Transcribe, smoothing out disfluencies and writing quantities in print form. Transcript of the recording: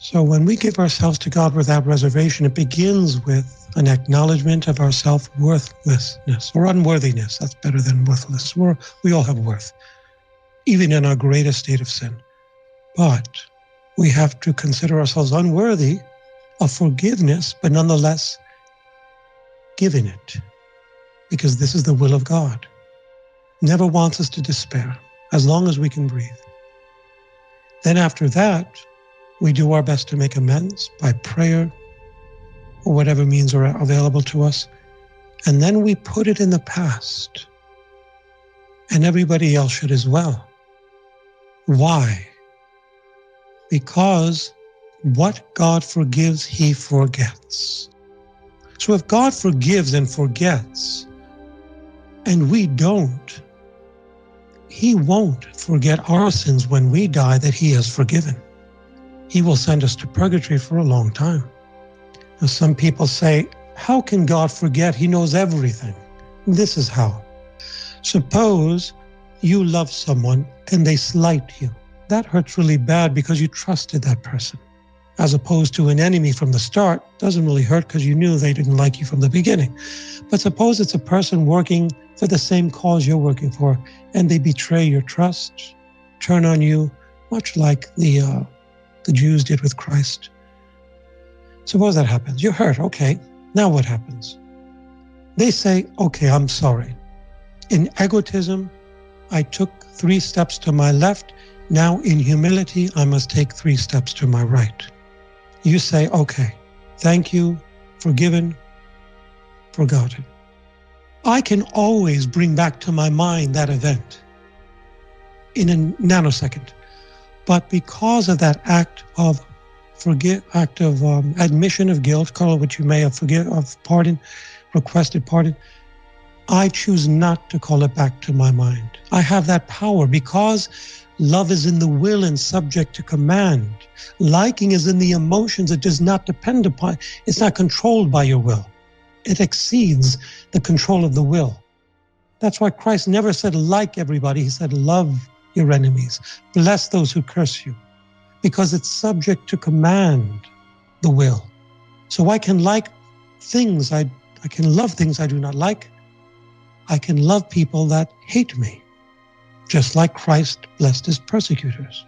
So when we give ourselves to God without reservation, it begins with an acknowledgement of our self-worthlessness or unworthiness. That's better than worthless. We all have worth, even in our greatest state of sin. But we have to consider ourselves unworthy of forgiveness, but nonetheless given it, because this is the will of God. Never wants us to despair, as long as we can breathe. Then after that, we do our best to make amends by prayer or whatever means are available to us. And then we put it in the past. And everybody else should as well. Why? Because what God forgives, He forgets. So if God forgives and forgets, and we don't, He won't forget our sins when we die that He has forgiven. He will send us to purgatory for a long time. Now, some people say, how can God forget? He knows everything. This is how. Suppose you love someone and they slight you. That hurts really bad because you trusted that person. As opposed to an enemy from the start, doesn't really hurt because you knew they didn't like you from the beginning. But suppose it's a person working for the same cause you're working for, and they betray your trust, turn on you, much like the Jews did with Christ. Suppose that happens. You're hurt. Okay, now what happens? They say, okay, I'm sorry. In egotism, I took 3 steps to my left. Now in humility, I must take 3 steps to my right. You say, okay, thank you, forgiven, forgotten. I can always bring back to my mind that event in a nanosecond. But because of that act of admission of guilt, call it what you may, of pardon, requested pardon, I choose not to call it back to my mind. I have that power because love is in the will and subject to command. Liking is in the emotions. It does not depend upon, it's not controlled by your will. It exceeds the control of the will. That's why Christ never said like everybody. He said love your enemies. Bless those who curse you. Because it's subject to command, the will. So I can like things, I can love things I do not like. I can love people that hate me, just like Christ blessed his persecutors.